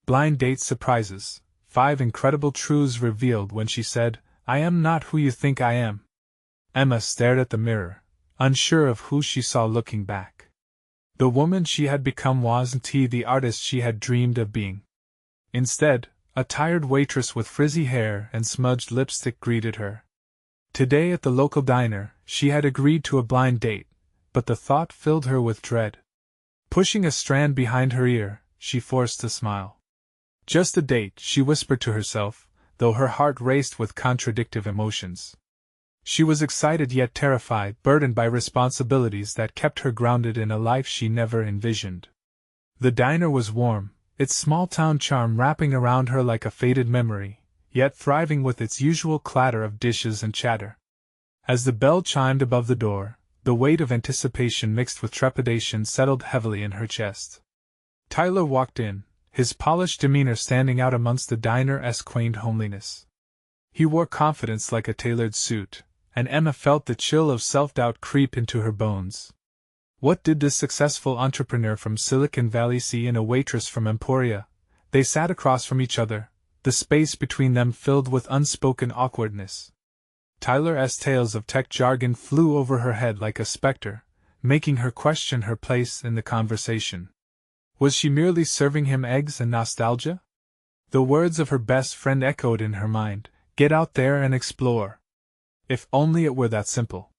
Blind date surprises. 5 incredible truths revealed when she said, "I am not who you think I am." Emma stared at the mirror, unsure of who she saw looking back. The woman she had become wasn't the artist she had dreamed of being. Instead, a tired waitress with frizzy hair and smudged lipstick greeted her. Today at the local diner, she had agreed to a blind date, but the thought filled her with dread. Pushing a strand behind her ear, she forced a smile. Just a date, she whispered to herself, though her heart raced with contradictive emotions. She was excited yet terrified, burdened by responsibilities that kept her grounded in a life she never envisioned. The diner was warm, its small-town charm wrapping around her like a faded memory, yet thriving with its usual clatter of dishes and chatter. As the bell chimed above the door, the weight of anticipation mixed with trepidation settled heavily in her chest. Tyler walked in, his polished demeanor standing out amongst the diner's quaint homeliness. He wore confidence like a tailored suit, and Emma felt the chill of self-doubt creep into her bones. What did this successful entrepreneur from Silicon Valley see in a waitress from Emporia? They sat across from each other, the space between them filled with unspoken awkwardness. Tyler's tales of tech jargon flew over her head like a specter, making her question her place in the conversation. Was she merely serving him eggs and nostalgia? The words of her best friend echoed in her mind, "Get out there and explore." If only it were that simple.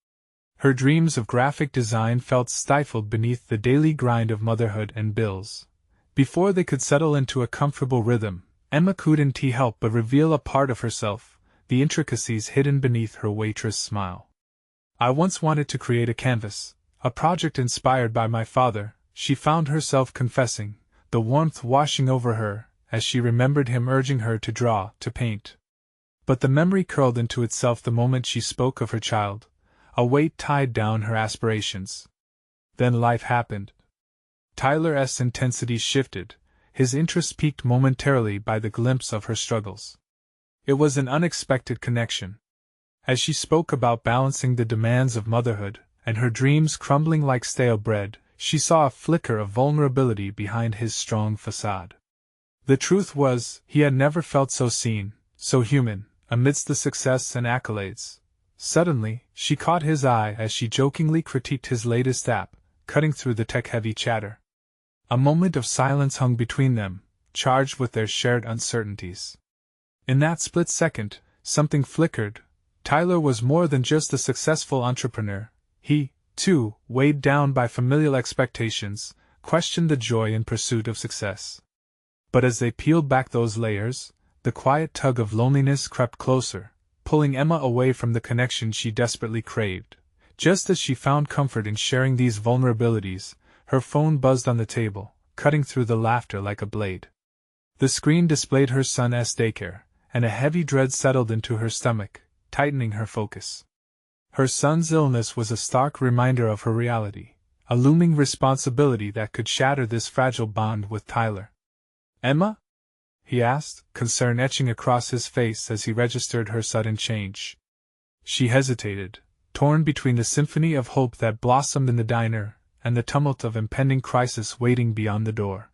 Her dreams of graphic design felt stifled beneath the daily grind of motherhood and bills. Before they could settle into a comfortable rhythm, Emma couldn't help but reveal a part of herself, the intricacies hidden beneath her waitress smile. "I once wanted to create a canvas, a project inspired by my father," she found herself confessing, the warmth washing over her as she remembered him urging her to draw, to paint. But the memory curled into itself the moment she spoke of her child. A weight tied down her aspirations. Then life happened. Tyler's intensity shifted, his interest piqued momentarily by the glimpse of her struggles. It was an unexpected connection. As she spoke about balancing the demands of motherhood, and her dreams crumbling like stale bread, she saw a flicker of vulnerability behind his strong facade. The truth was, he had never felt so seen, so human, amidst the success and accolades. Suddenly, she caught his eye as she jokingly critiqued his latest app, cutting through the tech-heavy chatter. A moment of silence hung between them, charged with their shared uncertainties. In that split second, something flickered. Tyler was more than just a successful entrepreneur. He, too, weighed down by familial expectations, questioned the joy in pursuit of success. But as they peeled back those layers, the quiet tug of loneliness crept closer, pulling Emma away from the connection she desperately craved. Just as she found comfort in sharing these vulnerabilities, her phone buzzed on the table, cutting through the laughter like a blade. The screen displayed her son's daycare, and a heavy dread settled into her stomach, tightening her focus. Her son's illness was a stark reminder of her reality, a looming responsibility that could shatter this fragile bond with Tyler. "Emma?" he asked, concern etching across his face as he registered her sudden change. She hesitated, torn between the symphony of hope that blossomed in the diner and the tumult of impending crisis waiting beyond the door.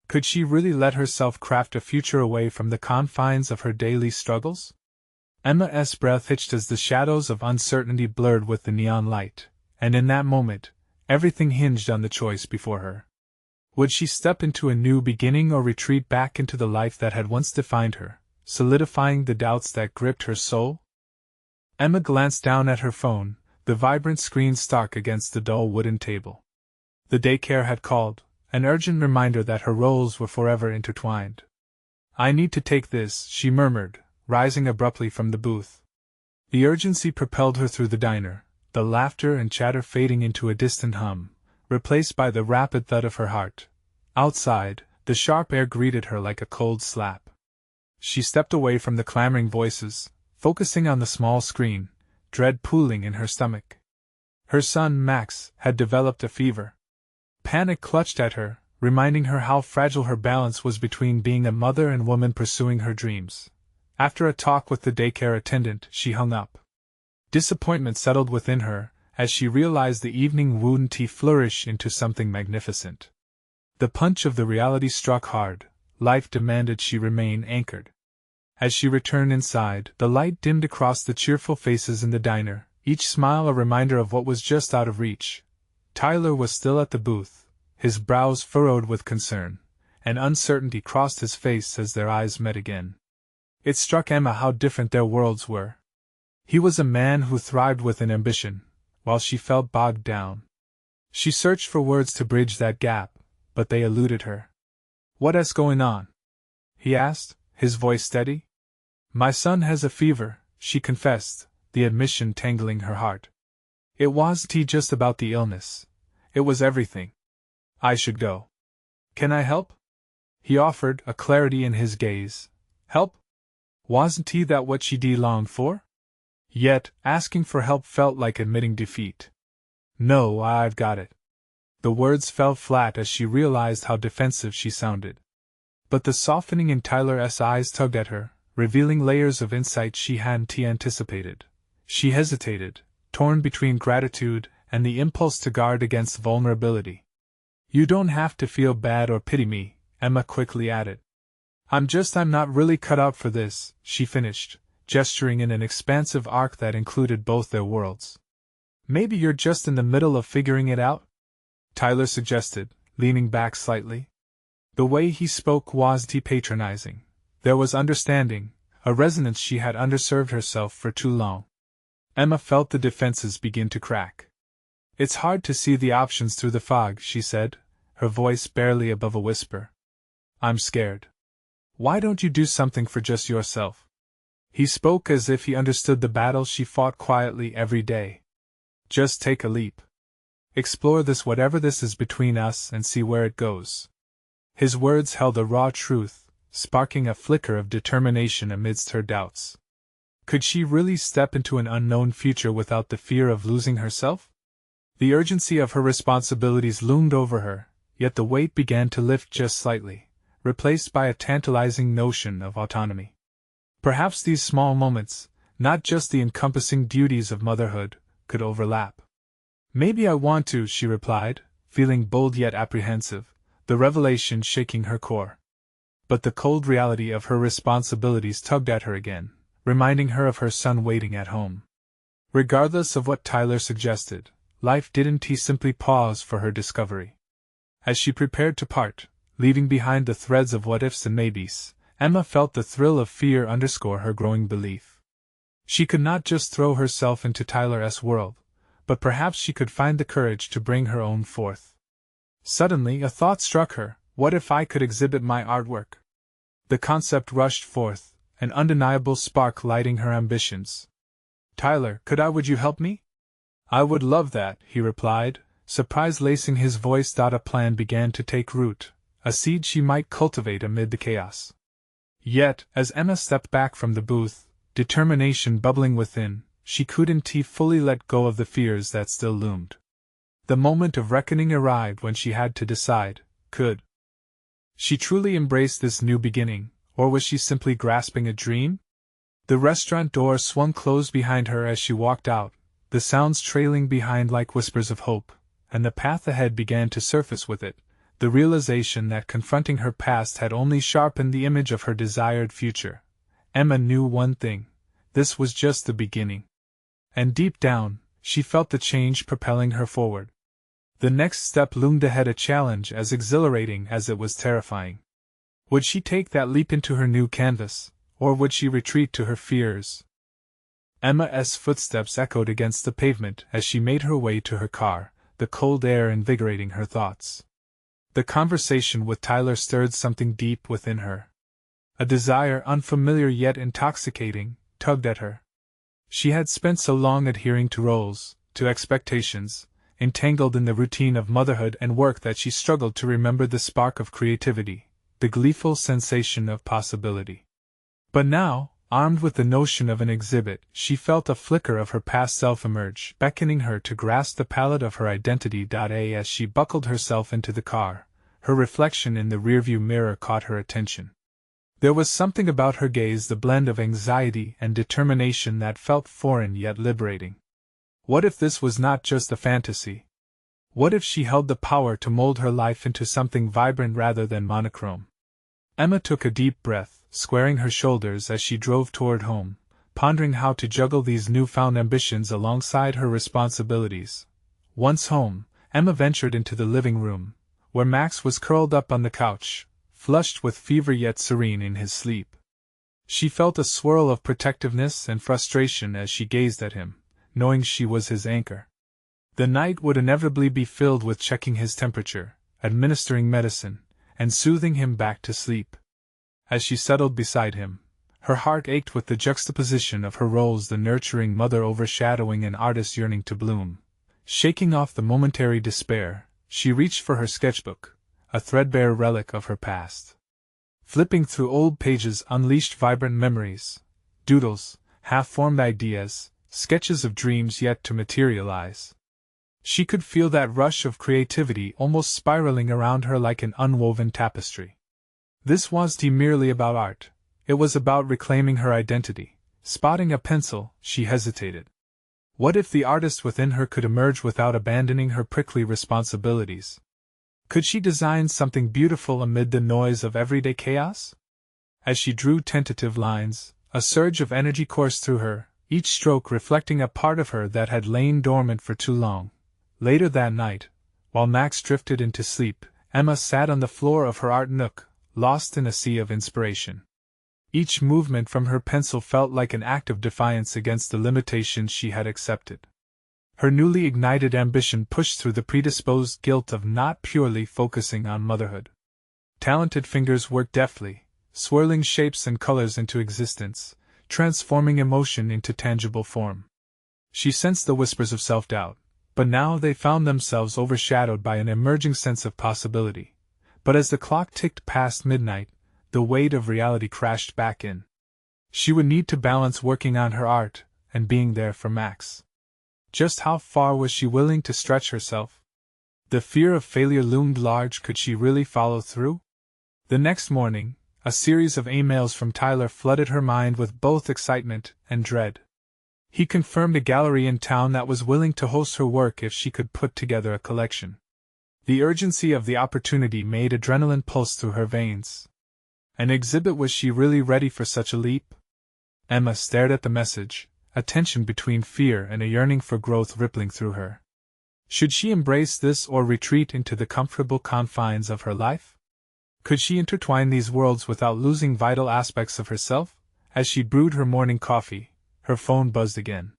Could she really let herself craft a future away from the confines of her daily struggles? Emma's breath hitched as the shadows of uncertainty blurred with the neon light, and in that moment, everything hinged on the choice before her. Would she step into a new beginning or retreat back into the life that had once defined her, solidifying the doubts that gripped her soul? Emma glanced down at her phone, the vibrant screen stark against the dull wooden table. The daycare had called, an urgent reminder that her roles were forever intertwined. "I need to take this," she murmured, rising abruptly from the booth. The urgency propelled her through the diner, the laughter and chatter fading into a distant hum, replaced by the rapid thud of her heart. Outside, the sharp air greeted her like a cold slap. She stepped away from the clamoring voices, focusing on the small screen, dread pooling in her stomach. Her son, Max, had developed a fever. Panic clutched at her, reminding her how fragile her balance was between being a mother and woman pursuing her dreams. After a talk with the daycare attendant, she hung up. Disappointment settled within her, as she realized the evening wouldn't flourish into something magnificent. The punch of the reality struck hard, life demanded she remain anchored. As she returned inside, the light dimmed across the cheerful faces in the diner, each smile a reminder of what was just out of reach. Tyler was still at the booth, his brows furrowed with concern, and uncertainty crossed his face as their eyes met again. It struck Emma how different their worlds were. He was a man who thrived with an ambition, while she felt bogged down. She searched for words to bridge that gap, but they eluded her. "What's going on?" he asked, his voice steady. "My son has a fever," she confessed, the admission tangling her heart. It wasn't just about the illness. It was everything. "I should go. Can I help?" he offered, a clarity in his gaze. Help? Wasn't that what she longed for? Yet, asking for help felt like admitting defeat. "No, I've got it." The words fell flat as she realized how defensive she sounded. But the softening in Tyler's eyes tugged at her, revealing layers of insight she hadn't anticipated. She hesitated, torn between gratitude and the impulse to guard against vulnerability. "You don't have to feel bad or pity me," Emma quickly added. I'm not really cut out for this," she finished, gesturing in an expansive arc that included both their worlds. "Maybe you're just in the middle of figuring it out?" Tyler suggested, leaning back slightly. The way he spoke wasn't patronizing. There was understanding, a resonance she had underserved herself for too long. Emma felt the defenses begin to crack. "It's hard to see the options through the fog," she said, her voice barely above a whisper. "I'm scared." "Why don't you do something for just yourself?" He spoke as if he understood the battle she fought quietly every day. "Just take a leap. Explore this, whatever this is between us, and see where it goes." His words held a raw truth, sparking a flicker of determination amidst her doubts. Could she really step into an unknown future without the fear of losing herself? The urgency of her responsibilities loomed over her, yet the weight began to lift just slightly, replaced by a tantalizing notion of autonomy. Perhaps these small moments, not just the encompassing duties of motherhood, could overlap. "Maybe I want to," she replied, feeling bold yet apprehensive, the revelation shaking her core. But the cold reality of her responsibilities tugged at her again, reminding her of her son waiting at home. Regardless of what Tyler suggested, life didn't simply pause for her discovery. As she prepared to part, leaving behind the threads of what-ifs and maybes, Emma felt the thrill of fear underscore her growing belief. She could not just throw herself into Tyler's world, but perhaps she could find the courage to bring her own forth. Suddenly a thought struck her: what if I could exhibit my artwork? The concept rushed forth, an undeniable spark lighting her ambitions. "Tyler, would you help me?" "I would love that," he replied, surprise lacing his voice. A plan began to take root, a seed she might cultivate amid the chaos. Yet, as Emma stepped back from the booth, determination bubbling within, she couldn't fully let go of the fears that still loomed. The moment of reckoning arrived when she had to decide: could she truly embrace this new beginning, or was she simply grasping a dream? The restaurant door swung closed behind her as she walked out, the sounds trailing behind like whispers of hope, and the path ahead began to surface with it, the realization that confronting her past had only sharpened the image of her desired future. Emma knew one thing: this was just the beginning. And deep down, she felt the change propelling her forward. The next step loomed ahead, a challenge as exhilarating as it was terrifying. Would she take that leap into her new canvas, or would she retreat to her fears? Emma's footsteps echoed against the pavement as she made her way to her car, the cold air invigorating her thoughts. The conversation with Tyler stirred something deep within her. A desire, unfamiliar yet intoxicating, tugged at her. She had spent so long adhering to roles, to expectations, entangled in the routine of motherhood and work that she struggled to remember the spark of creativity, the gleeful sensation of possibility. But now, armed with the notion of an exhibit, she felt a flicker of her past self emerge, beckoning her to grasp the palette of her identity. As she buckled herself into the car, her reflection in the rearview mirror caught her attention. There was something about her gaze, the blend of anxiety and determination, that felt foreign yet liberating. What if this was not just a fantasy? What if she held the power to mold her life into something vibrant rather than monochrome? Emma took a deep breath, squaring her shoulders as she drove toward home, pondering how to juggle these newfound ambitions alongside her responsibilities. Once home, Emma ventured into the living room, where Max was curled up on the couch, flushed with fever yet serene in his sleep. She felt a swirl of protectiveness and frustration as she gazed at him, knowing she was his anchor. The night would inevitably be filled with checking his temperature, administering medicine, and soothing him back to sleep. As she settled beside him, her heart ached with the juxtaposition of her roles, the nurturing mother overshadowing an artist yearning to bloom. Shaking off the momentary despair, she reached for her sketchbook, a threadbare relic of her past. Flipping through old pages unleashed vibrant memories, doodles, half-formed ideas, sketches of dreams yet to materialize. She could feel that rush of creativity almost spiraling around her like an unwoven tapestry. This wasn't merely about art, it was about reclaiming her identity. Spotting a pencil, she hesitated. What if the artist within her could emerge without abandoning her prickly responsibilities? Could she design something beautiful amid the noise of everyday chaos? As she drew tentative lines, a surge of energy coursed through her, each stroke reflecting a part of her that had lain dormant for too long. Later that night, while Max drifted into sleep, Emma sat on the floor of her art nook, lost in a sea of inspiration. Each movement from her pencil felt like an act of defiance against the limitations she had accepted. Her newly ignited ambition pushed through the predisposed guilt of not purely focusing on motherhood. Talented fingers worked deftly, swirling shapes and colors into existence, transforming emotion into tangible form. She sensed the whispers of self-doubt, but now they found themselves overshadowed by an emerging sense of possibility. But as the clock ticked past midnight, the weight of reality crashed back in. She would need to balance working on her art and being there for Max. Just how far was she willing to stretch herself? The fear of failure loomed large. Could she really follow through? The next morning, a series of emails from Tyler flooded her mind with both excitement and dread. He confirmed a gallery in town that was willing to host her work if she could put together a collection. The urgency of the opportunity made adrenaline pulse through her veins. An exhibit? Was she really ready for such a leap? Emma stared at the message, a tension between fear and a yearning for growth rippling through her. Should she embrace this or retreat into the comfortable confines of her life? Could she intertwine these worlds without losing vital aspects of herself? As she brewed her morning coffee, her phone buzzed again.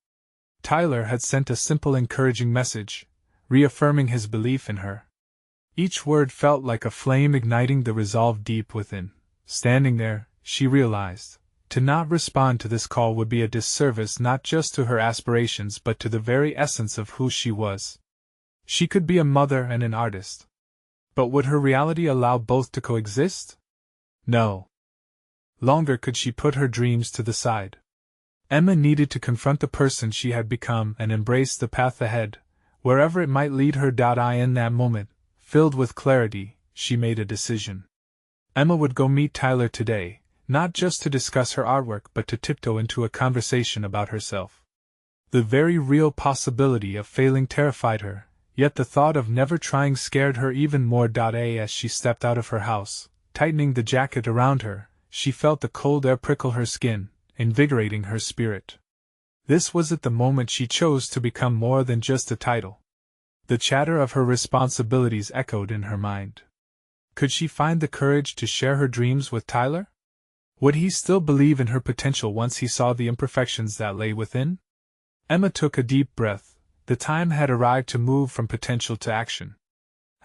Tyler had sent a simple encouraging message, reaffirming his belief in her. Each word felt like a flame igniting the resolve deep within. Standing there, she realized, to not respond to this call would be a disservice not just to her aspirations but to the very essence of who she was. She could be a mother and an artist. But would her reality allow both to coexist? No. Longer could she put her dreams to the side. Emma needed to confront the person she had become and embrace the path ahead, wherever it might lead her. In that moment, filled with clarity, she made a decision. Emma would go meet Tyler today, not just to discuss her artwork but to tiptoe into a conversation about herself. The very real possibility of failing terrified her, yet the thought of never trying scared her even more. As she stepped out of her house, tightening the jacket around her, she felt the cold air prickle her skin, invigorating her spirit. This was at the moment she chose to become more than just a title. The chatter of her responsibilities echoed in her mind. Could she find the courage to share her dreams with Tyler? Would he still believe in her potential once he saw the imperfections that lay within? Emma took a deep breath. The time had arrived to move from potential to action.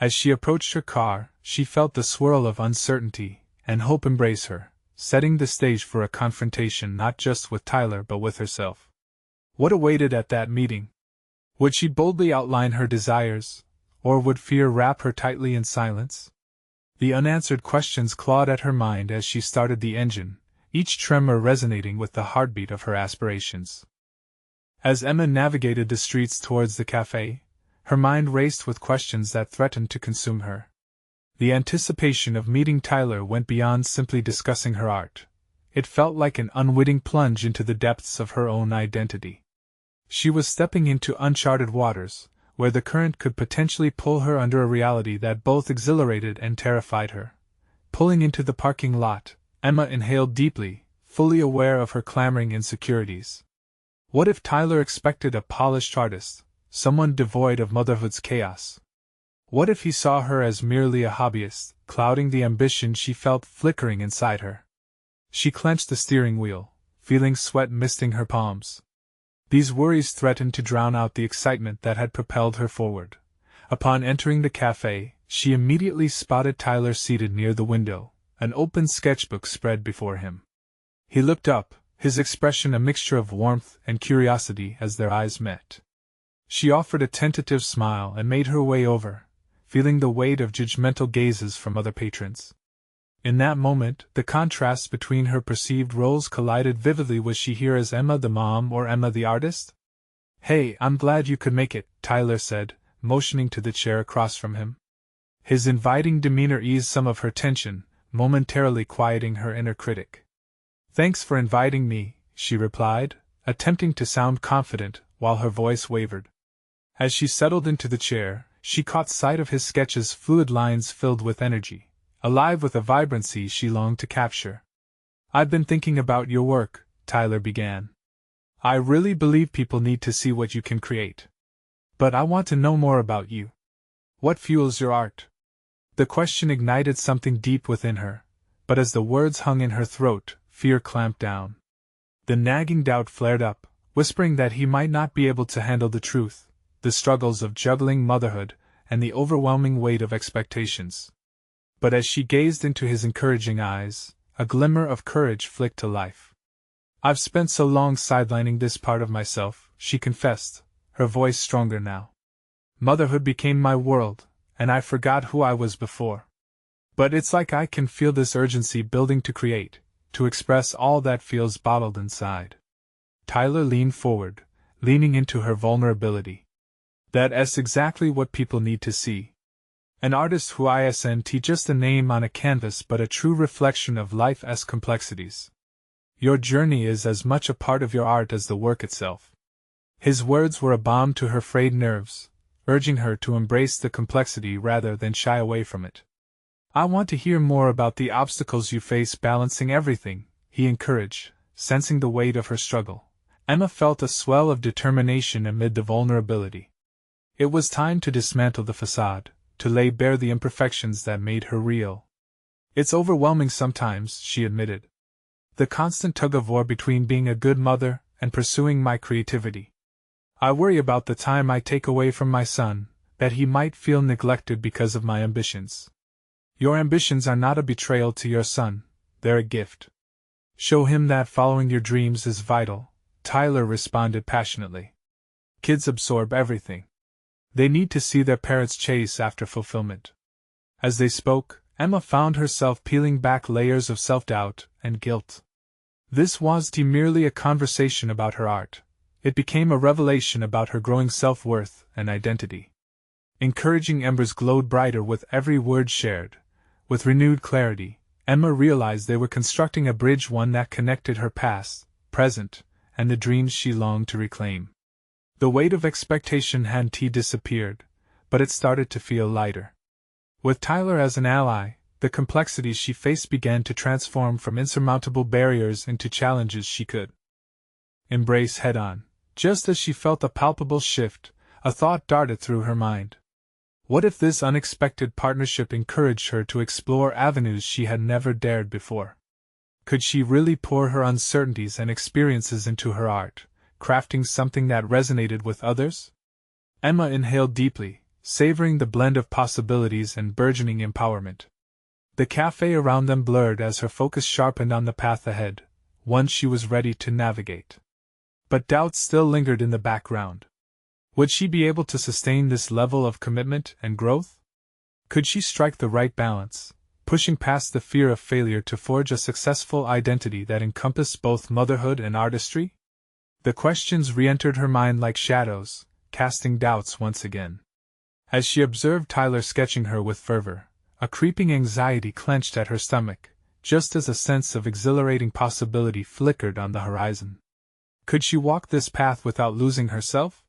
As she approached her car, she felt the swirl of uncertainty and hope embrace her, setting the stage for a confrontation not just with Tyler but with herself. What awaited at that meeting? Would she boldly outline her desires, or would fear wrap her tightly in silence? The unanswered questions clawed at her mind as she started the engine, each tremor resonating with the heartbeat of her aspirations. As Emma navigated the streets towards the cafe, her mind raced with questions that threatened to consume her. The anticipation of meeting Tyler went beyond simply discussing her art. It felt like an unwitting plunge into the depths of her own identity. She was stepping into uncharted waters, where the current could potentially pull her under a reality that both exhilarated and terrified her. Pulling into the parking lot, Emma inhaled deeply, fully aware of her clamoring insecurities. What if Tyler expected a polished artist, someone devoid of motherhood's chaos? What if he saw her as merely a hobbyist, clouding the ambition she felt flickering inside her? She clenched the steering wheel, feeling sweat misting her palms. These worries threatened to drown out the excitement that had propelled her forward. Upon entering the cafe, she immediately spotted Tyler seated near the window, an open sketchbook spread before him. He looked up, his expression a mixture of warmth and curiosity as their eyes met. She offered a tentative smile and made her way over, feeling the weight of judgmental gazes from other patrons. In that moment, the contrast between her perceived roles collided vividly. Was she here as Emma the mom or Emma the artist? "Hey, I'm glad you could make it," Tyler said, motioning to the chair across from him. His inviting demeanor eased some of her tension, momentarily quieting her inner critic. "Thanks for inviting me," she replied, attempting to sound confident while her voice wavered. As she settled into the chair, she caught sight of his sketches, fluid lines filled with energy, alive with a vibrancy she longed to capture. "I've been thinking about your work," Tyler began. "I really believe people need to see what you can create. But I want to know more about you. What fuels your art?" The question ignited something deep within her, but as the words hung in her throat, fear clamped down. The nagging doubt flared up, whispering that he might not be able to handle the truth, the struggles of juggling motherhood, and the overwhelming weight of expectations. But as she gazed into his encouraging eyes, a glimmer of courage flicked to life. "I've spent so long sidelining this part of myself," she confessed, her voice stronger now. "Motherhood became my world, and I forgot who I was before. But it's like I can feel this urgency building to create, to express all that feels bottled inside." Tyler leaned forward, leaning into her vulnerability. "That's exactly what people need to see. An artist who isn't just a name on a canvas but a true reflection of life's complexities. Your journey is as much a part of your art as the work itself." His words were a balm to her frayed nerves, urging her to embrace the complexity rather than shy away from it. "I want to hear more about the obstacles you face balancing everything," he encouraged, sensing the weight of her struggle. Emma felt a swell of determination amid the vulnerability. It was time to dismantle the facade, to lay bare the imperfections that made her real. "It's overwhelming sometimes," she admitted. "The constant tug-of-war between being a good mother and pursuing my creativity. I worry about the time I take away from my son, that he might feel neglected because of my ambitions." "Your ambitions are not a betrayal to your son, they're a gift. Show him that following your dreams is vital," Tyler responded passionately. "Kids absorb everything. They need to see their parents chase after fulfillment." As they spoke, Emma found herself peeling back layers of self-doubt and guilt. This wasn't merely a conversation about her art, it became a revelation about her growing self-worth and identity. Encouraging embers glowed brighter with every word shared. With renewed clarity, Emma realized they were constructing a bridge, one that connected her past, present, and the dreams she longed to reclaim. The weight of expectation hadn't disappeared, but it started to feel lighter. With Tyler as an ally, the complexities she faced began to transform from insurmountable barriers into challenges she could embrace head-on. Just as she felt a palpable shift, a thought darted through her mind. What if this unexpected partnership encouraged her to explore avenues she had never dared before? Could she really pour her uncertainties and experiences into her art, crafting something that resonated with others? Emma inhaled deeply, savoring the blend of possibilities and burgeoning empowerment. The cafe around them blurred as her focus sharpened on the path ahead, one she was ready to navigate. But doubt still lingered in the background. Would she be able to sustain this level of commitment and growth? Could she strike the right balance, pushing past the fear of failure to forge a successful identity that encompassed both motherhood and artistry? The questions re-entered her mind like shadows, casting doubts once again. As she observed Tyler sketching her with fervor, a creeping anxiety clenched at her stomach, just as a sense of exhilarating possibility flickered on the horizon. Could she walk this path without losing herself?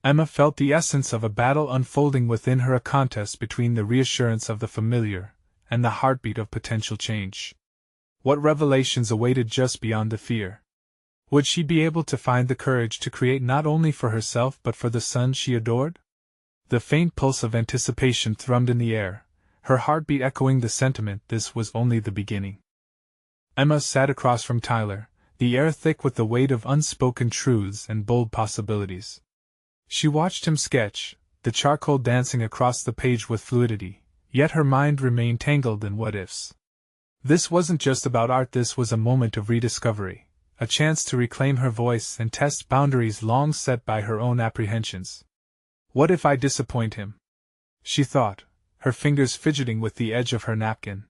Emma felt the essence of a battle unfolding within her, a contest between the reassurance of the familiar and the heartbeat of potential change. What revelations awaited just beyond the fear? Would she be able to find the courage to create not only for herself but for the son she adored? The faint pulse of anticipation thrummed in the air, her heartbeat echoing the sentiment this was only the beginning. Emma sat across from Tyler, the air thick with the weight of unspoken truths and bold possibilities. She watched him sketch, the charcoal dancing across the page with fluidity, yet her mind remained tangled in what-ifs. This wasn't just about art, this was a moment of rediscovery, a chance to reclaim her voice and test boundaries long set by her own apprehensions. What if I disappoint him? She thought, her fingers fidgeting with the edge of her napkin.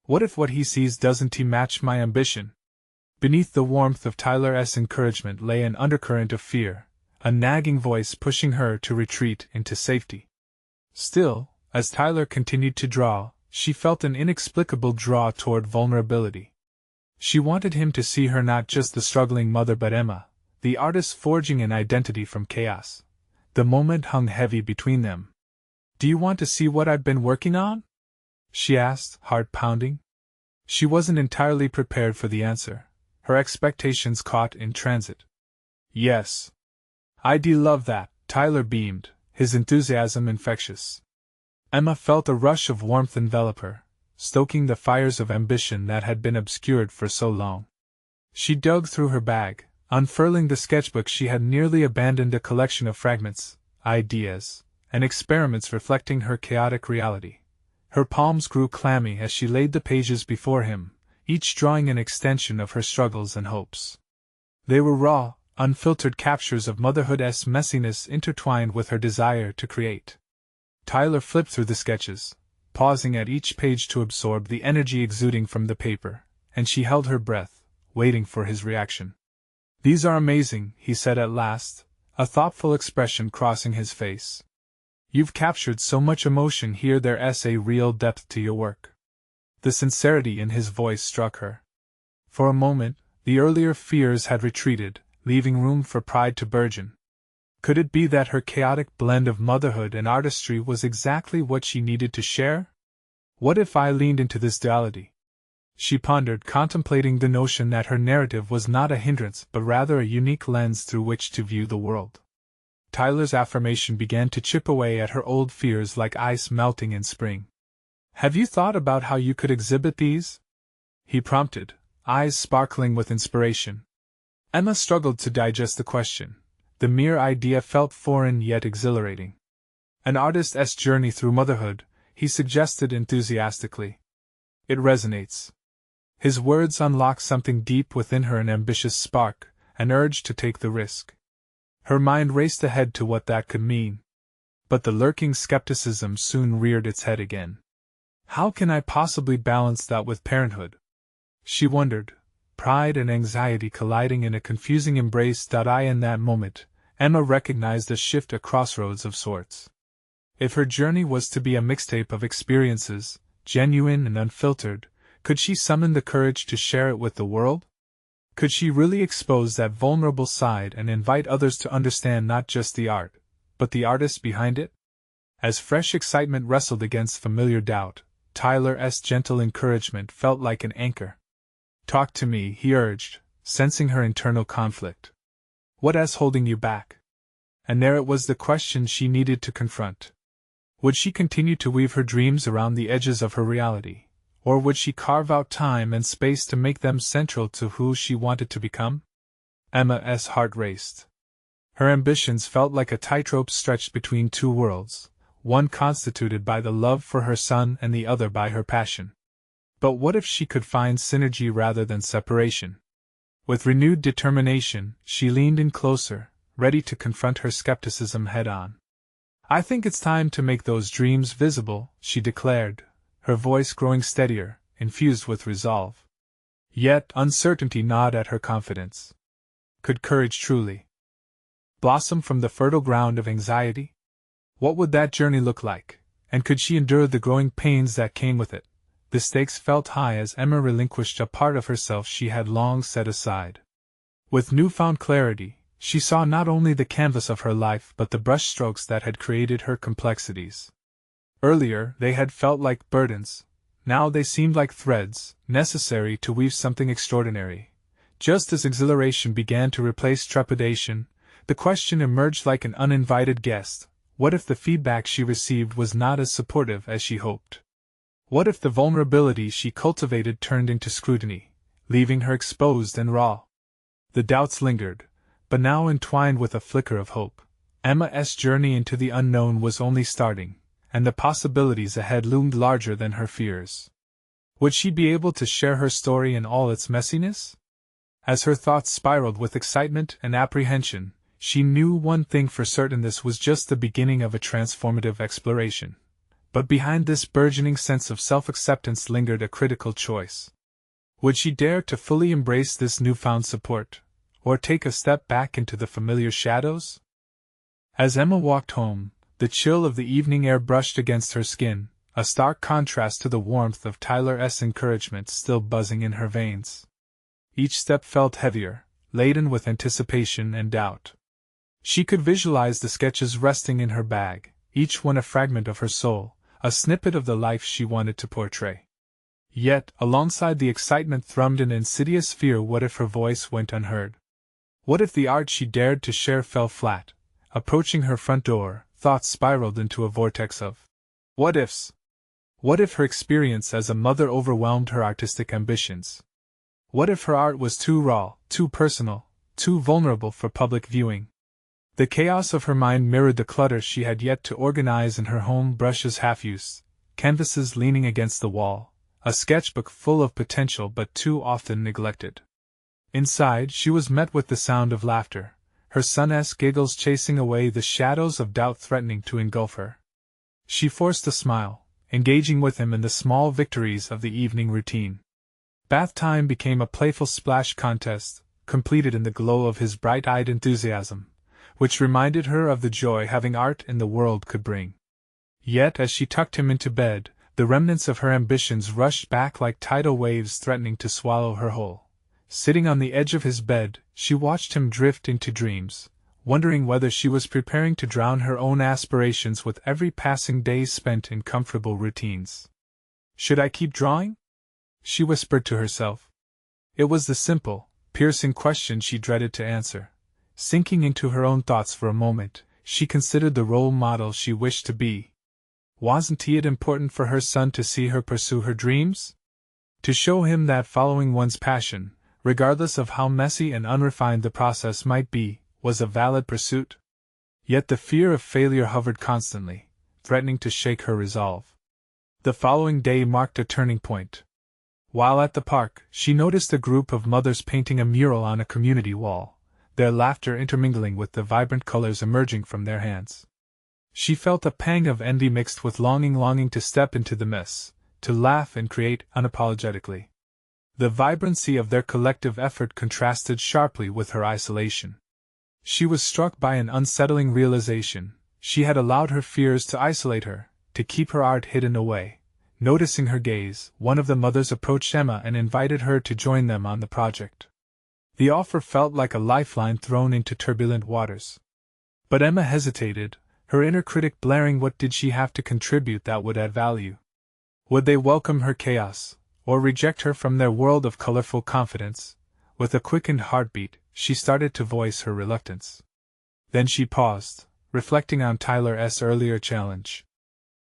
What if what he sees doesn't match my ambition? Beneath the warmth of Tyler's encouragement lay an undercurrent of fear, a nagging voice pushing her to retreat into safety. Still, as Tyler continued to draw, she felt an inexplicable draw toward vulnerability. She wanted him to see her not just the struggling mother but Emma, the artist forging an identity from chaos. The moment hung heavy between them. "Do you want to see what I've been working on?" she asked, heart pounding. She wasn't entirely prepared for the answer, her expectations caught in transit. "Yes. I'd love that," Tyler beamed, his enthusiasm infectious. Emma felt a rush of warmth envelop her, stoking the fires of ambition that had been obscured for so long. She dug through her bag, unfurling the sketchbook she had nearly abandoned, a collection of fragments, ideas, and experiments reflecting her chaotic reality. Her palms grew clammy as she laid the pages before him, each drawing an extension of her struggles and hopes. They were raw, unfiltered captures of motherhood's messiness intertwined with her desire to create. Tyler flipped through the sketches, pausing at each page to absorb the energy exuding from the paper, and she held her breath, waiting for his reaction. "These are amazing," he said at last, a thoughtful expression crossing his face. "You've captured so much emotion here, there's a real depth to your work." The sincerity in his voice struck her. For a moment, the earlier fears had retreated, leaving room for pride to burgeon. Could it be that her chaotic blend of motherhood and artistry was exactly what she needed to share? What if I leaned into this duality? She pondered, contemplating the notion that her narrative was not a hindrance but rather a unique lens through which to view the world. Tyler's affirmation began to chip away at her old fears like ice melting in spring. "Have you thought about how you could exhibit these?" he prompted, eyes sparkling with inspiration. Emma struggled to digest the question. The mere idea felt foreign yet exhilarating. "An artist's journey through motherhood," he suggested enthusiastically. "It resonates." His words unlocked something deep within her, an ambitious spark, an urge to take the risk. Her mind raced ahead to what that could mean. But the lurking skepticism soon reared its head again. "How can I possibly balance that with parenthood?" she wondered, pride and anxiety colliding in a confusing embrace. In that moment, Emma recognized a shift, a crossroads of sorts. If her journey was to be a mixtape of experiences, genuine and unfiltered, could she summon the courage to share it with the world? Could she really expose that vulnerable side and invite others to understand not just the art, but the artist behind it? As fresh excitement wrestled against familiar doubt, Tyler's gentle encouragement felt like an anchor. "Talk to me," he urged, sensing her internal conflict. "What's holding you back?" And there it was, the question she needed to confront. Would she continue to weave her dreams around the edges of her reality, or would she carve out time and space to make them central to who she wanted to become? Emma's heart raced. Her ambitions felt like a tightrope stretched between two worlds, one constituted by the love for her son and the other by her passion. But what if she could find synergy rather than separation? With renewed determination, she leaned in closer, ready to confront her skepticism head-on. "I think it's time to make those dreams visible," she declared, her voice growing steadier, infused with resolve. Yet uncertainty gnawed at her confidence. Could courage truly blossom from the fertile ground of anxiety? What would that journey look like, and could she endure the growing pains that came with it? The stakes felt high as Emma relinquished a part of herself she had long set aside. With newfound clarity, she saw not only the canvas of her life but the brushstrokes that had created her complexities. Earlier, they had felt like burdens, now they seemed like threads, necessary to weave something extraordinary. Just as exhilaration began to replace trepidation, the question emerged like an uninvited guest: what if the feedback she received was not as supportive as she hoped? What if the vulnerability she cultivated turned into scrutiny, leaving her exposed and raw? The doubts lingered, but now entwined with a flicker of hope. Emma's journey into the unknown was only starting, and the possibilities ahead loomed larger than her fears. Would she be able to share her story in all its messiness? As her thoughts spiraled with excitement and apprehension, she knew one thing for certain: this was just the beginning of a transformative exploration. But behind this burgeoning sense of self-acceptance lingered a critical choice. Would she dare to fully embrace this newfound support, or take a step back into the familiar shadows? As Emma walked home, the chill of the evening air brushed against her skin, a stark contrast to the warmth of Tyler's encouragement still buzzing in her veins. Each step felt heavier, laden with anticipation and doubt. She could visualize the sketches resting in her bag, each one a fragment of her soul, a snippet of the life she wanted to portray. Yet, alongside the excitement thrummed an insidious fear: what if her voice went unheard? What if the art she dared to share fell flat? Approaching her front door, thoughts spiraled into a vortex of what ifs. What if her experience as a mother overwhelmed her artistic ambitions? What if her art was too raw, too personal, too vulnerable for public viewing? The chaos of her mind mirrored the clutter she had yet to organize in her home: brushes half-used, canvases leaning against the wall, a sketchbook full of potential but too often neglected. Inside, she was met with the sound of laughter, her son's giggles chasing away the shadows of doubt threatening to engulf her. She forced a smile, engaging with him in the small victories of the evening routine. Bath time became a playful splash contest, completed in the glow of his bright-eyed enthusiasm, which reminded her of the joy having art in the world could bring. Yet as she tucked him into bed, the remnants of her ambitions rushed back like tidal waves threatening to swallow her whole. Sitting on the edge of his bed, she watched him drift into dreams, wondering whether she was preparing to drown her own aspirations with every passing day spent in comfortable routines. "Should I keep drawing?" she whispered to herself. It was the simple, piercing question she dreaded to answer. Sinking into her own thoughts for a moment, she considered the role model she wished to be. Wasn't it important for her son to see her pursue her dreams? To show him that following one's passion, regardless of how messy and unrefined the process might be, was a valid pursuit? Yet the fear of failure hovered constantly, threatening to shake her resolve. The following day marked a turning point. While at the park, she noticed a group of mothers painting a mural on a community wall, their laughter intermingling with the vibrant colors emerging from their hands. She felt a pang of envy mixed with longing to step into the mess, to laugh and create unapologetically. The vibrancy of their collective effort contrasted sharply with her isolation. She was struck by an unsettling realization: she had allowed her fears to isolate her, to keep her art hidden away. Noticing her gaze, one of the mothers approached Emma and invited her to join them on the project. The offer felt like a lifeline thrown into turbulent waters. But Emma hesitated, her inner critic blaring: what did she have to contribute that would add value? Would they welcome her chaos, or reject her from their world of colorful confidence? With a quickened heartbeat, she started to voice her reluctance. Then she paused, reflecting on Tyler's earlier challenge.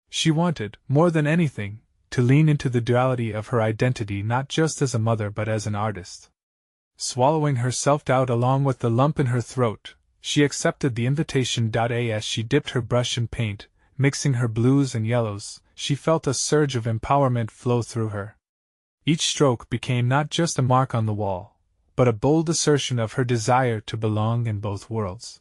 She wanted, more than anything, to lean into the duality of her identity, not just as a mother but as an artist. Swallowing her self-doubt along with the lump in her throat, she accepted the invitation. As she dipped her brush in paint, mixing her blues and yellows, she felt a surge of empowerment flow through her. Each stroke became not just a mark on the wall, but a bold assertion of her desire to belong in both worlds.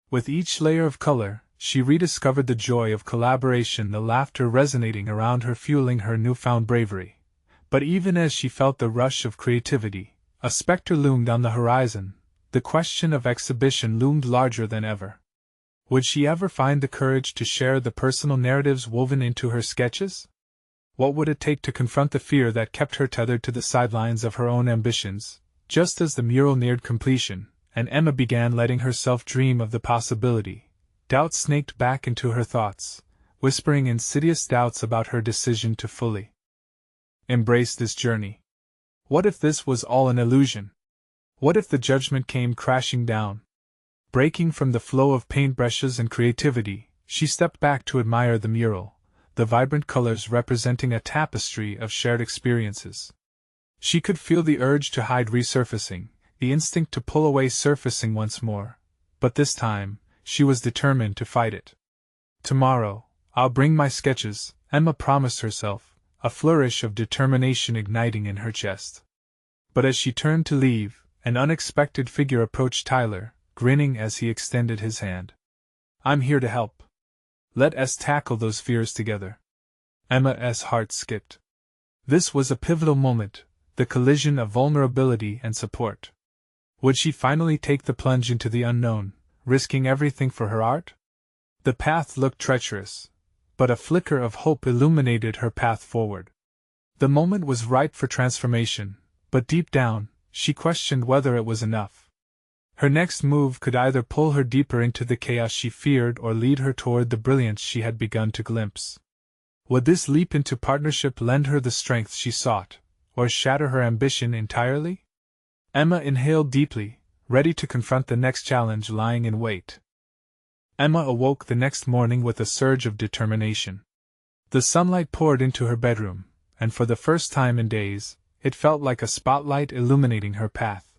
With each layer of color, she rediscovered the joy of collaboration, the laughter resonating around her fueling her newfound bravery. But even as she felt the rush of creativity, a specter loomed on the horizon. The question of exhibition loomed larger than ever. Would she ever find the courage to share the personal narratives woven into her sketches? What would it take to confront the fear that kept her tethered to the sidelines of her own ambitions? Just as the mural neared completion, and Emma began letting herself dream of the possibility, doubt snaked back into her thoughts, whispering insidious doubts about her decision to fully Embrace this journey. What if this was all an illusion? What if the judgment came crashing down? Breaking from the flow of paintbrushes and creativity, she stepped back to admire the mural, the vibrant colors representing a tapestry of shared experiences. She could feel the urge to hide resurfacing, the instinct to pull away surfacing once more, but this time, she was determined to fight it. Tomorrow, I'll bring my sketches, Emma promised herself, a flourish of determination igniting in her chest. But as she turned to leave, an unexpected figure approached Tyler, grinning as he extended his hand. I'm here to help. Let us tackle those fears together. Emma's heart skipped. This was a pivotal moment, the collision of vulnerability and support. Would she finally take the plunge into the unknown, risking everything for her art? The path looked treacherous, but a flicker of hope illuminated her path forward. The moment was ripe for transformation, but deep down, she questioned whether it was enough. Her next move could either pull her deeper into the chaos she feared or lead her toward the brilliance she had begun to glimpse. Would this leap into partnership lend her the strength she sought, or shatter her ambition entirely? Emma inhaled deeply, ready to confront the next challenge lying in wait. Emma awoke the next morning with a surge of determination. The sunlight poured into her bedroom, and for the first time in days, it felt like a spotlight illuminating her path.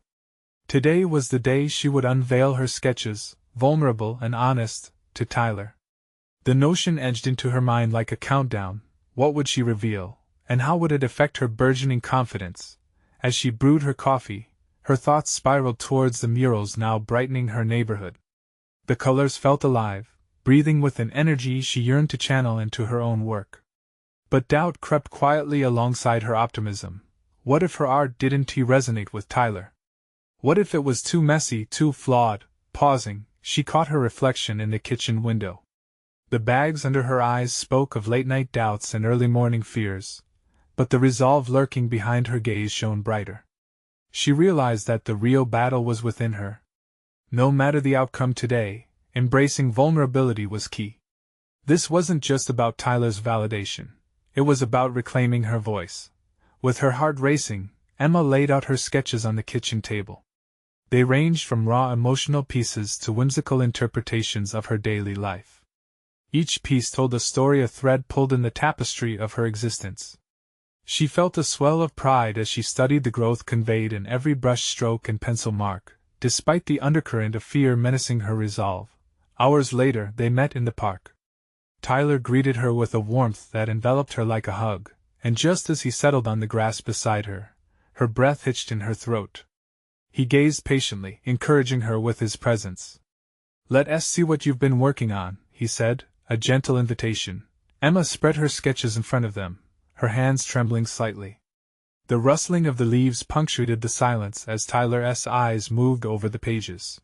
Today was the day she would unveil her sketches, vulnerable and honest, to Tyler. The notion edged into her mind like a countdown. What would she reveal, and how would it affect her burgeoning confidence? As she brewed her coffee, her thoughts spiraled towards the murals now brightening her neighborhood. The colors felt alive, breathing with an energy she yearned to channel into her own work. But doubt crept quietly alongside her optimism. What if her art didn't resonate with Tyler? What if it was too messy, too flawed? Pausing, she caught her reflection in the kitchen window. The bags under her eyes spoke of late-night doubts and early-morning fears, but the resolve lurking behind her gaze shone brighter. She realized that the real battle was within her. No matter the outcome today, embracing vulnerability was key. This wasn't just about Tyler's validation. It was about reclaiming her voice. With her heart racing, Emma laid out her sketches on the kitchen table. They ranged from raw emotional pieces to whimsical interpretations of her daily life. Each piece told a story, a thread pulled in the tapestry of her existence. She felt a swell of pride as she studied the growth conveyed in every brush stroke and pencil mark, despite the undercurrent of fear menacing her resolve. Hours later, they met in the park. Tyler greeted her with a warmth that enveloped her like a hug, and just as he settled on the grass beside her, her breath hitched in her throat. He gazed patiently, encouraging her with his presence. "Let us see what you've been working on," he said, a gentle invitation. Emma spread her sketches in front of them, her hands trembling slightly. The rustling of the leaves punctuated the silence as Tyler's eyes moved over the pages.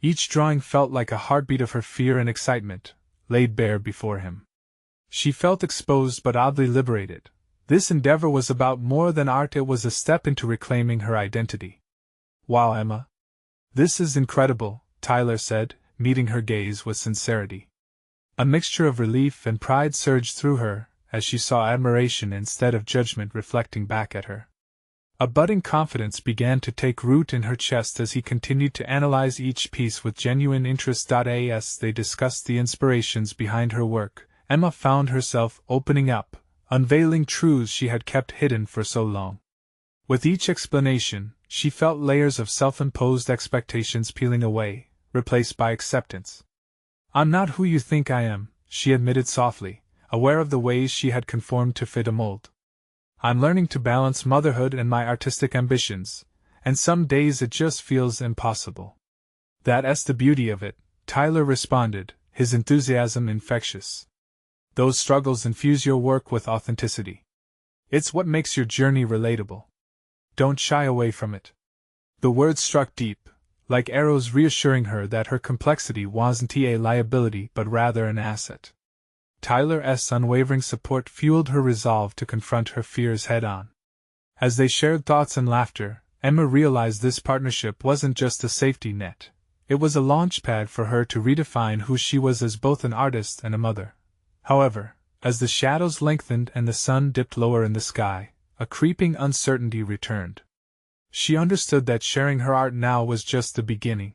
Each drawing felt like a heartbeat of her fear and excitement, laid bare before him. She felt exposed but oddly liberated. This endeavor was about more than art, it was a step into reclaiming her identity. "Wow, Emma. This is incredible," Tyler said, meeting her gaze with sincerity. A mixture of relief and pride surged through her, as she saw admiration instead of judgment reflecting back at her. A budding confidence began to take root in her chest as he continued to analyze each piece with genuine interest. As they discussed the inspirations behind her work, Emma found herself opening up, unveiling truths she had kept hidden for so long. With each explanation, she felt layers of self-imposed expectations peeling away, replaced by acceptance. "I'm not who you think I am," she admitted softly, aware of the ways she had conformed to fit a mold. "I'm learning to balance motherhood and my artistic ambitions, and some days it just feels impossible." "That's the beauty of it," Tyler responded, his enthusiasm infectious. "Those struggles infuse your work with authenticity. It's what makes your journey relatable. Don't shy away from it." The words struck deep, like arrows, reassuring her that her complexity wasn't a liability but rather an asset. Tyler's unwavering support fueled her resolve to confront her fears head-on. As they shared thoughts and laughter, Emma realized this partnership wasn't just a safety net. It was a launchpad for her to redefine who she was as both an artist and a mother. However, as the shadows lengthened and the sun dipped lower in the sky, a creeping uncertainty returned. She understood that sharing her art now was just the beginning.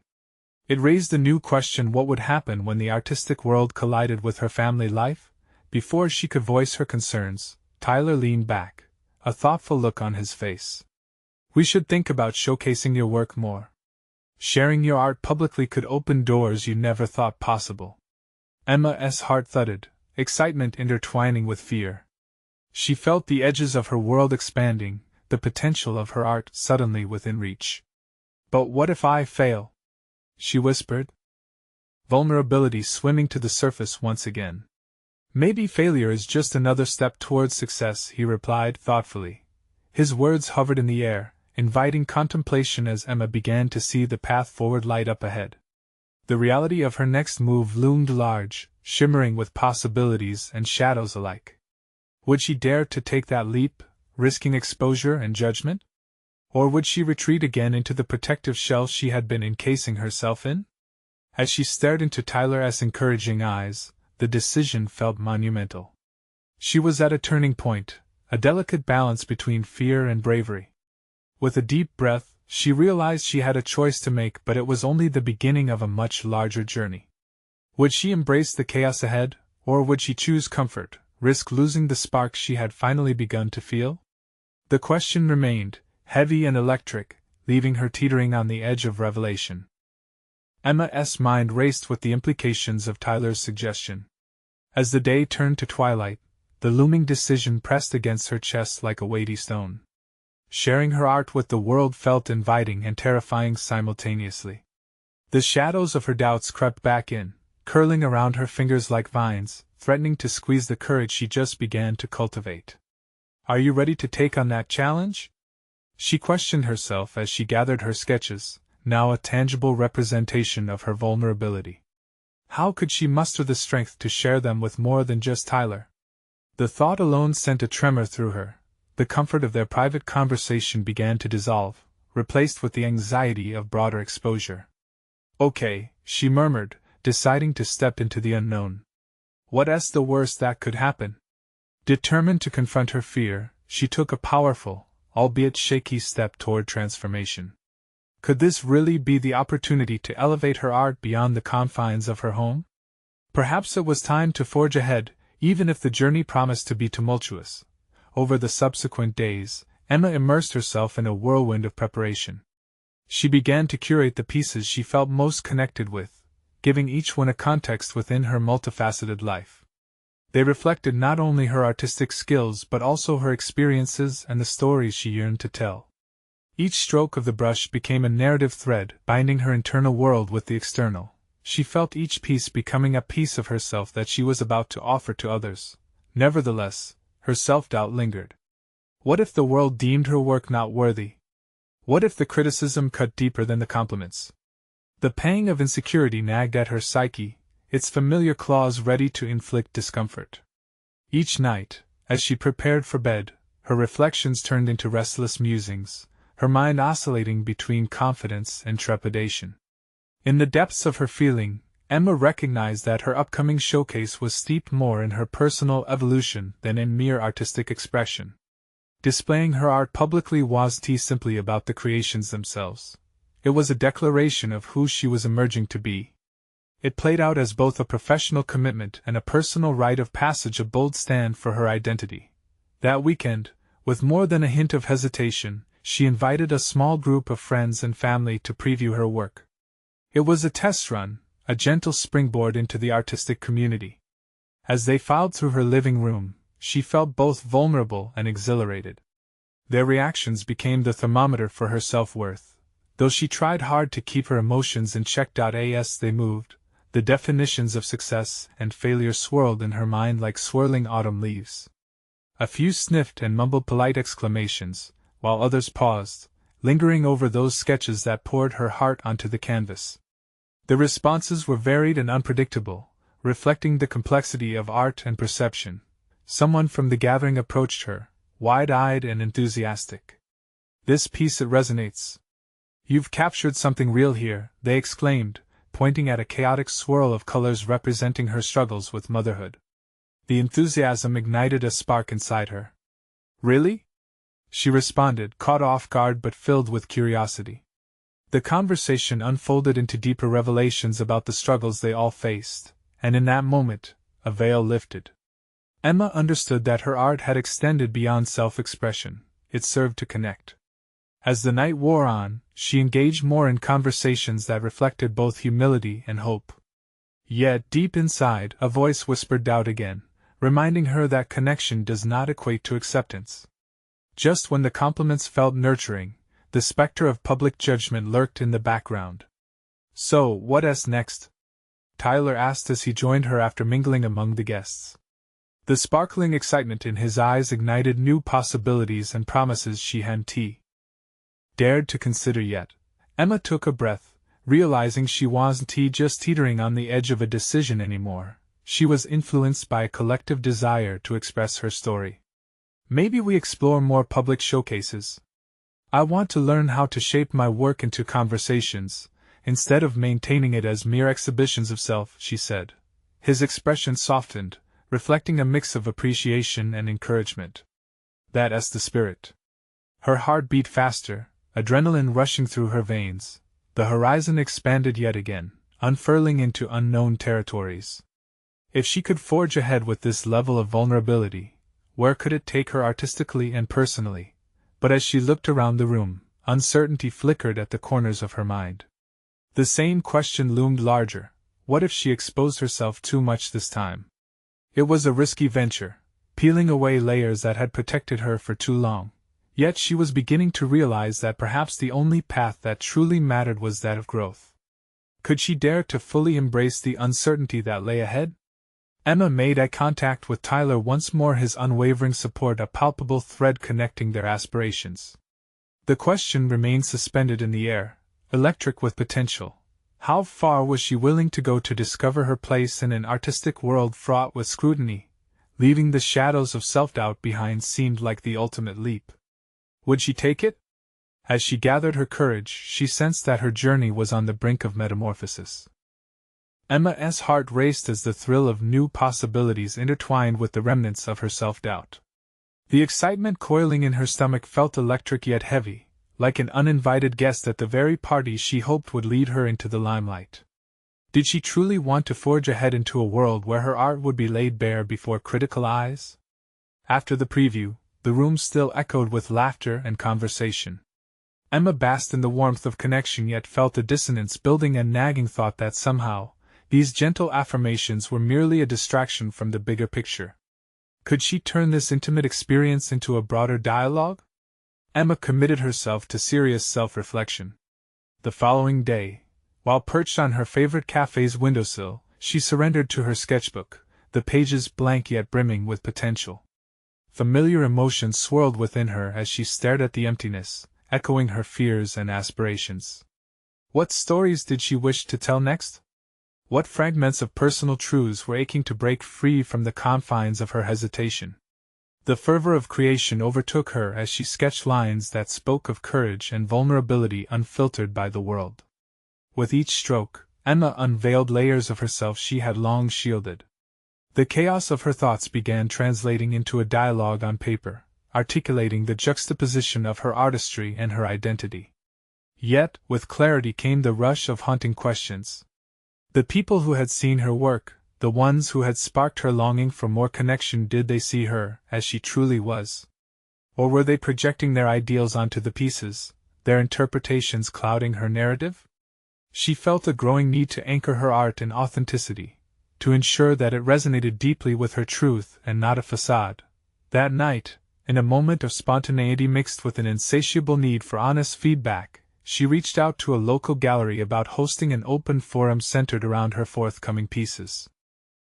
It raised a new question: what would happen when the artistic world collided with her family life? Before she could voice her concerns, Tyler leaned back, a thoughtful look on his face. We should think about showcasing your work more. Sharing your art publicly could open doors you never thought possible. Emma's heart thudded, excitement intertwining with fear. She felt the edges of her world expanding, the potential of her art suddenly within reach. But what if I fail? She whispered. Vulnerability swimming to the surface once again. Maybe failure is just another step towards success, he replied thoughtfully. His words hovered in the air, inviting contemplation as Emma began to see the path forward light up ahead. The reality of her next move loomed large, shimmering with possibilities and shadows alike. Would she dare to take that leap, risking exposure and judgment? Or would she retreat again into the protective shell she had been encasing herself in? As she stared into Tyler's encouraging eyes, the decision felt monumental. She was at a turning point, a delicate balance between fear and bravery. With a deep breath, she realized she had a choice to make, but it was only the beginning of a much larger journey. Would she embrace the chaos ahead, or would she choose comfort, risk losing the spark she had finally begun to feel? The question remained, heavy and electric, leaving her teetering on the edge of revelation. Emma's mind raced with the implications of Tyler's suggestion. As the day turned to twilight, the looming decision pressed against her chest like a weighty stone. Sharing her art with the world felt inviting and terrifying simultaneously. The shadows of her doubts crept back in, curling around her fingers like vines, threatening to squeeze the courage she just began to cultivate. Are you ready to take on that challenge? She questioned herself as she gathered her sketches, now a tangible representation of her vulnerability. How could she muster the strength to share them with more than just Tyler? The thought alone sent a tremor through her. The comfort of their private conversation began to dissolve, replaced with the anxiety of broader exposure. Okay, she murmured, deciding to step into the unknown. What's the worst that could happen? Determined to confront her fear, she took a powerful, albeit shaky step toward transformation. Could this really be the opportunity to elevate her art beyond the confines of her home? Perhaps it was time to forge ahead, even if the journey promised to be tumultuous. Over the subsequent days, Emma immersed herself in a whirlwind of preparation. She began to curate the pieces she felt most connected with, giving each one a context within her multifaceted life. They reflected not only her artistic skills but also her experiences and the stories she yearned to tell. Each stroke of the brush became a narrative thread, binding her internal world with the external. She felt each piece becoming a piece of herself that she was about to offer to others. Nevertheless, her self-doubt lingered. What if the world deemed her work not worthy? What if the criticism cut deeper than the compliments? The pang of insecurity nagged at her psyche, its familiar claws ready to inflict discomfort. Each night, as she prepared for bed, her reflections turned into restless musings, her mind oscillating between confidence and trepidation. In the depths of her feeling, Emma recognized that her upcoming showcase was steeped more in her personal evolution than in mere artistic expression. Displaying her art publicly wasn't simply about the creations themselves. It was a declaration of who she was emerging to be. It played out as both a professional commitment and a personal rite of passage, a bold stand for her identity. That weekend, with more than a hint of hesitation, she invited a small group of friends and family to preview her work. It was a test run, a gentle springboard into the artistic community. As they filed through her living room, she felt both vulnerable and exhilarated. Their reactions became the thermometer for her self-worth. Though she tried hard to keep her emotions in check, as they moved, the definitions of success and failure swirled in her mind like swirling autumn leaves. A few sniffed and mumbled polite exclamations, while others paused, lingering over those sketches that poured her heart onto the canvas. The responses were varied and unpredictable, reflecting the complexity of art and perception. Someone from the gathering approached her, wide-eyed and enthusiastic. "This piece, it resonates. You've captured something real here," they exclaimed, pointing at a chaotic swirl of colors representing her struggles with motherhood. The enthusiasm ignited a spark inside her. "Really? she responded, caught off guard but filled with curiosity. The conversation unfolded into deeper revelations about the struggles they all faced, and in that moment, a veil lifted. Emma understood that her art had extended beyond self-expression. It served to connect. As the night wore on, she engaged more in conversations that reflected both humility and hope. Yet, deep inside, a voice whispered doubt again, reminding her that connection does not equate to acceptance. Just when the compliments felt nurturing, the specter of public judgment lurked in the background. "So, what's next?" Tyler asked as he joined her after mingling among the guests. The sparkling excitement in his eyes ignited new possibilities and promises she hadn't dared to consider yet. Emma took a breath, realizing she wasn't just teetering on the edge of a decision anymore. She was influenced by a collective desire to express her story. "Maybe we explore more public showcases. I want to learn how to shape my work into conversations, instead of maintaining it as mere exhibitions of self," she said. His expression softened, reflecting a mix of appreciation and encouragement. "That's the spirit." Her heart beat faster, adrenaline rushing through her veins. The horizon expanded yet again, unfurling into unknown territories. If she could forge ahead with this level of vulnerability, where could it take her artistically and personally? But as she looked around the room, uncertainty flickered at the corners of her mind. The same question loomed larger: what if she exposed herself too much this time? It was a risky venture, peeling away layers that had protected her for too long. Yet she was beginning to realize that perhaps the only path that truly mattered was that of growth. Could she dare to fully embrace the uncertainty that lay ahead? Emma made eye contact with Tyler once more, his unwavering support a palpable thread connecting their aspirations. The question remained suspended in the air, electric with potential. How far was she willing to go to discover her place in an artistic world fraught with scrutiny? Leaving the shadows of self-doubt behind seemed like the ultimate leap. Would she take it? As she gathered her courage, she sensed that her journey was on the brink of metamorphosis. Emma's heart raced as the thrill of new possibilities intertwined with the remnants of her self-doubt. The excitement coiling in her stomach felt electric yet heavy, like an uninvited guest at the very party she hoped would lead her into the limelight. Did she truly want to forge ahead into a world where her art would be laid bare before critical eyes? After the preview, the room still echoed with laughter and conversation. Emma basked in the warmth of connection yet felt a dissonance building, a nagging thought that somehow, these gentle affirmations were merely a distraction from the bigger picture. Could she turn this intimate experience into a broader dialogue? Emma committed herself to serious self-reflection. The following day, while perched on her favorite cafe's windowsill, she surrendered to her sketchbook, the pages blank yet brimming with potential. Familiar emotions swirled within her as she stared at the emptiness, echoing her fears and aspirations. What stories did she wish to tell next? What fragments of personal truths were aching to break free from the confines of her hesitation? The fervor of creation overtook her as she sketched lines that spoke of courage and vulnerability unfiltered by the world. With each stroke, Emma unveiled layers of herself she had long shielded. The chaos of her thoughts began translating into a dialogue on paper, articulating the juxtaposition of her artistry and her identity. Yet, with clarity came the rush of haunting questions. The people who had seen her work, the ones who had sparked her longing for more connection, did they see her as she truly was? Or were they projecting their ideals onto the pieces, their interpretations clouding her narrative? She felt a growing need to anchor her art in authenticity, to ensure that it resonated deeply with her truth and not a facade. That night, in a moment of spontaneity mixed with an insatiable need for honest feedback, she reached out to a local gallery about hosting an open forum centered around her forthcoming pieces.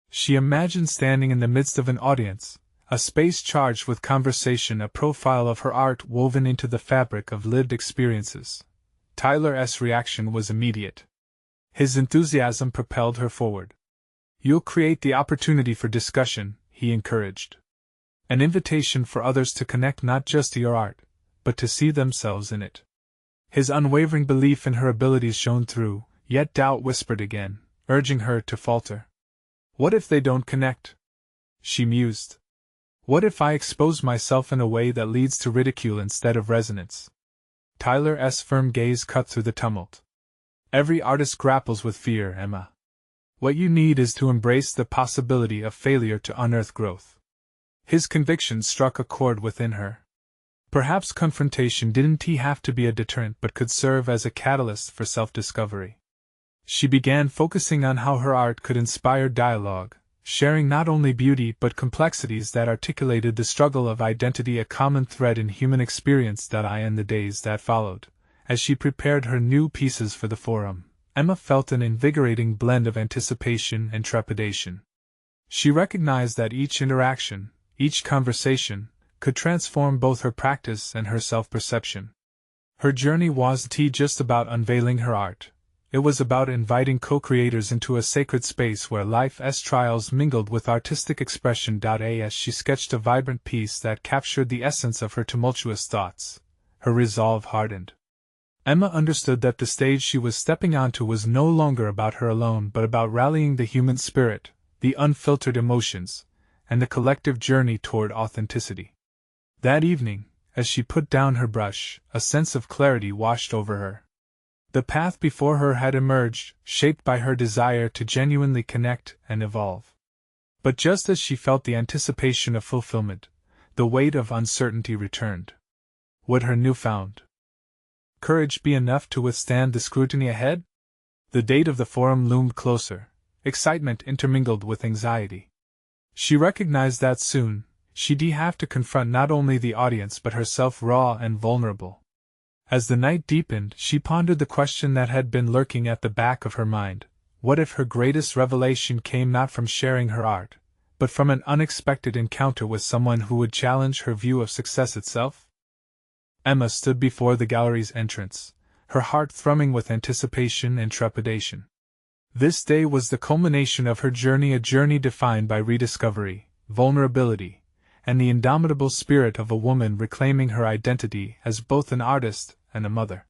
She imagined standing in the midst of an audience, a space charged with conversation, a profile of her art woven into the fabric of lived experiences. Tyler's reaction was immediate. His enthusiasm propelled her forward. "You'll create the opportunity for discussion," he encouraged. "An invitation for others to connect not just to your art, but to see themselves in it." His unwavering belief in her abilities shone through, yet doubt whispered again, urging her to falter. "What if they don't connect?" she mused. What if I expose myself in a way that leads to ridicule instead of resonance? Tyler's firm gaze cut through the tumult. Every artist grapples with fear, Emma. What you need is to embrace the possibility of failure to unearth growth. His conviction struck a chord within her. Perhaps confrontation didn't have to be a deterrent but could serve as a catalyst for self-discovery. She began focusing on how her art could inspire dialogue, sharing not only beauty but complexities that articulated the struggle of identity, a common thread in human experience. In the days that followed, as she prepared her new pieces for the forum, Emma felt an invigorating blend of anticipation and trepidation. She recognized that each interaction, each conversation, could transform both her practice and her self-perception. Her journey wasn't just about unveiling her art. It was about inviting co-creators into a sacred space where life's trials mingled with artistic expression. As she sketched a vibrant piece that captured the essence of her tumultuous thoughts, her resolve hardened. Emma understood that the stage she was stepping onto was no longer about her alone but about rallying the human spirit, the unfiltered emotions, and the collective journey toward authenticity. That evening, as she put down her brush, a sense of clarity washed over her. The path before her had emerged, shaped by her desire to genuinely connect and evolve. But just as she felt the anticipation of fulfillment, the weight of uncertainty returned. Would her newfound courage be enough to withstand the scrutiny ahead? The date of the forum loomed closer, excitement intermingled with anxiety. She recognized that soon, she'd have to confront not only the audience but herself, raw and vulnerable. As the night deepened, she pondered the question that had been lurking at the back of her mind: what if her greatest revelation came not from sharing her art, but from an unexpected encounter with someone who would challenge her view of success itself? Emma stood before the gallery's entrance, her heart thrumming with anticipation and trepidation. This day was the culmination of her journey, a journey defined by rediscovery, vulnerability, and the indomitable spirit of a woman reclaiming her identity as both an artist and a mother.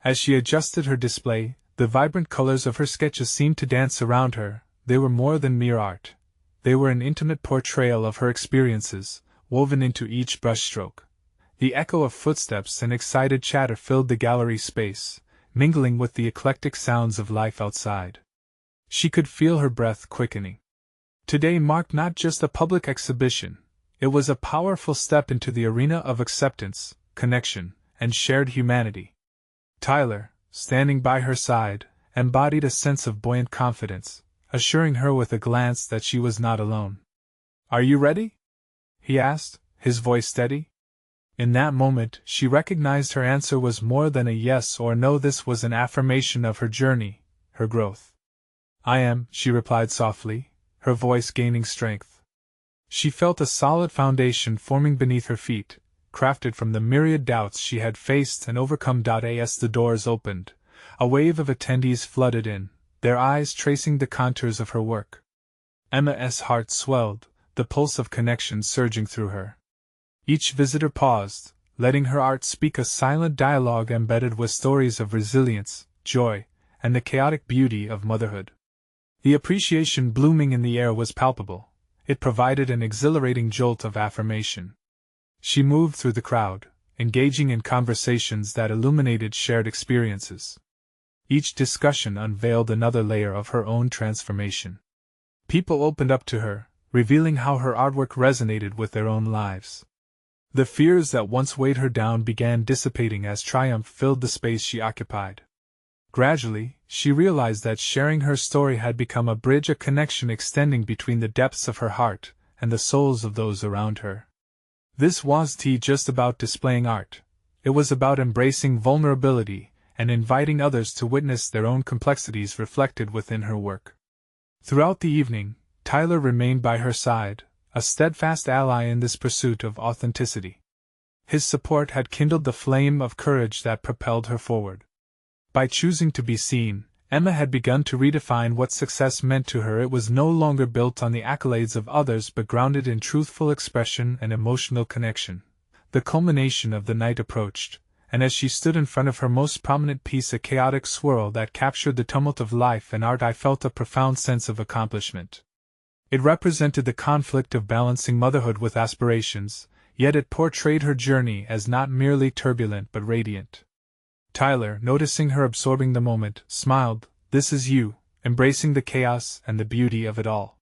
As she adjusted her display, the vibrant colors of her sketches seemed to dance around her. They were more than mere art. They were an intimate portrayal of her experiences, woven into each brushstroke. The echo of footsteps and excited chatter filled the gallery space, mingling with the eclectic sounds of life outside. She could feel her breath quickening. Today marked not just a public exhibition. It was a powerful step into the arena of acceptance, connection, and shared humanity. Tyler, standing by her side, embodied a sense of buoyant confidence, assuring her with a glance that she was not alone. "Are you ready?" he asked, his voice steady. In that moment, she recognized her answer was more than a yes or no. This was an affirmation of her journey, her growth. "I am," she replied softly, her voice gaining strength. She felt a solid foundation forming beneath her feet, crafted from the myriad doubts she had faced and overcome. As the doors opened, a wave of attendees flooded in, their eyes tracing the contours of her work. Emma's heart swelled, the pulse of connection surging through her. Each visitor paused, letting her art speak a silent dialogue embedded with stories of resilience, joy, and the chaotic beauty of motherhood. The appreciation blooming in the air was palpable. It provided an exhilarating jolt of affirmation. She moved through the crowd, engaging in conversations that illuminated shared experiences. Each discussion unveiled another layer of her own transformation. People opened up to her, revealing how her artwork resonated with their own lives. The fears that once weighed her down began dissipating as triumph filled the space she occupied. Gradually, she realized that sharing her story had become a bridge, a connection extending between the depths of her heart and the souls of those around her. This wasn't just about displaying art. It was about embracing vulnerability and inviting others to witness their own complexities reflected within her work. Throughout the evening, Tyler remained by her side, a steadfast ally in this pursuit of authenticity. His support had kindled the flame of courage that propelled her forward. By choosing to be seen, Emma had begun to redefine what success meant to her. It was no longer built on the accolades of others but grounded in truthful expression and emotional connection. The culmination of the night approached, and as she stood in front of her most prominent piece, a chaotic swirl that captured the tumult of life and art, I felt a profound sense of accomplishment. It represented the conflict of balancing motherhood with aspirations, yet it portrayed her journey as not merely turbulent but radiant. Tyler, noticing her absorbing the moment, smiled. "This is you, embracing the chaos and the beauty of it all."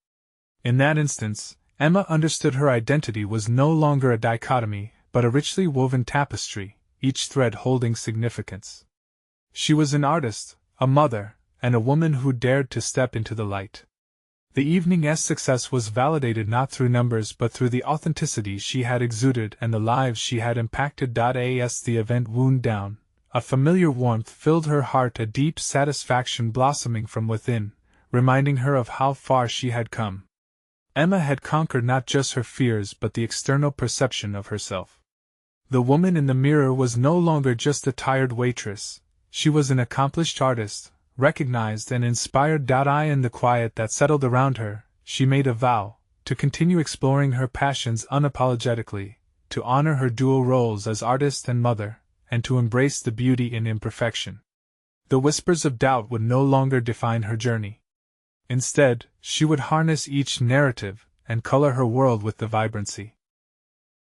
In that instance, Emma understood her identity was no longer a dichotomy, but a richly woven tapestry, each thread holding significance. She was an artist, a mother, and a woman who dared to step into the light. The evening's success was validated not through numbers but through the authenticity she had exuded and the lives she had impacted. As the event wound down, a familiar warmth filled her heart, a deep satisfaction blossoming from within, reminding her of how far she had come. Emma had conquered not just her fears but the external perception of herself. The woman in the mirror was no longer just a tired waitress, she was an accomplished artist, recognized and inspired. In the quiet that settled around her, she made a vow to continue exploring her passions unapologetically, to honor her dual roles as artist and mother, and to embrace the beauty in imperfection. The whispers of doubt would no longer define her journey. Instead, she would harness each narrative and color her world with the vibrancy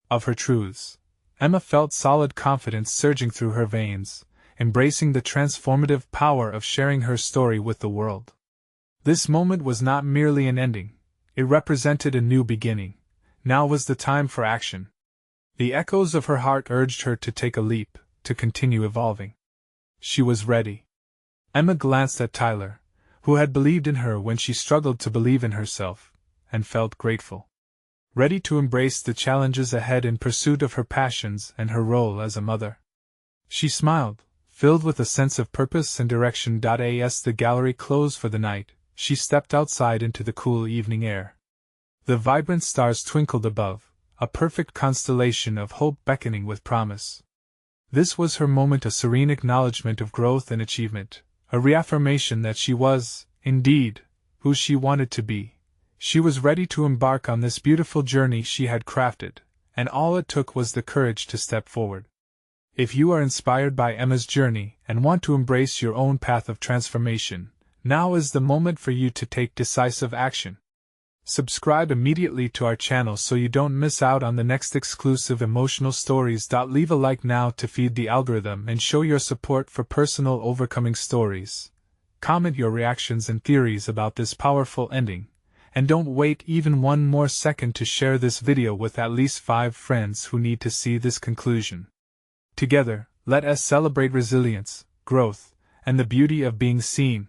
of her truths. Emma felt solid confidence surging through her veins, embracing the transformative power of sharing her story with the world. This moment was not merely an ending, it represented a new beginning. Now was the time for action. The echoes of her heart urged her to take a leap, to continue evolving. She was ready. Emma glanced at Tyler, who had believed in her when she struggled to believe in herself, and felt grateful. Ready to embrace the challenges ahead in pursuit of her passions and her role as a mother. She smiled, filled with a sense of purpose and direction. As the gallery closed for the night, she stepped outside into the cool evening air. The vibrant stars twinkled above, a perfect constellation of hope beckoning with promise. This was her moment, a serene acknowledgement of growth and achievement, a reaffirmation that she was, indeed, who she wanted to be. She was ready to embark on this beautiful journey she had crafted, and all it took was the courage to step forward. If you are inspired by Emma's journey and want to embrace your own path of transformation, now is the moment for you to take decisive action. Subscribe immediately to our channel so you don't miss out on the next exclusive emotional stories. Leave a like now to feed the algorithm and show your support for personal overcoming stories. Comment your reactions and theories about this powerful ending. And don't wait even one more second to share this video with at least 5 friends who need to see this conclusion. Together, let us celebrate resilience, growth, and the beauty of being seen.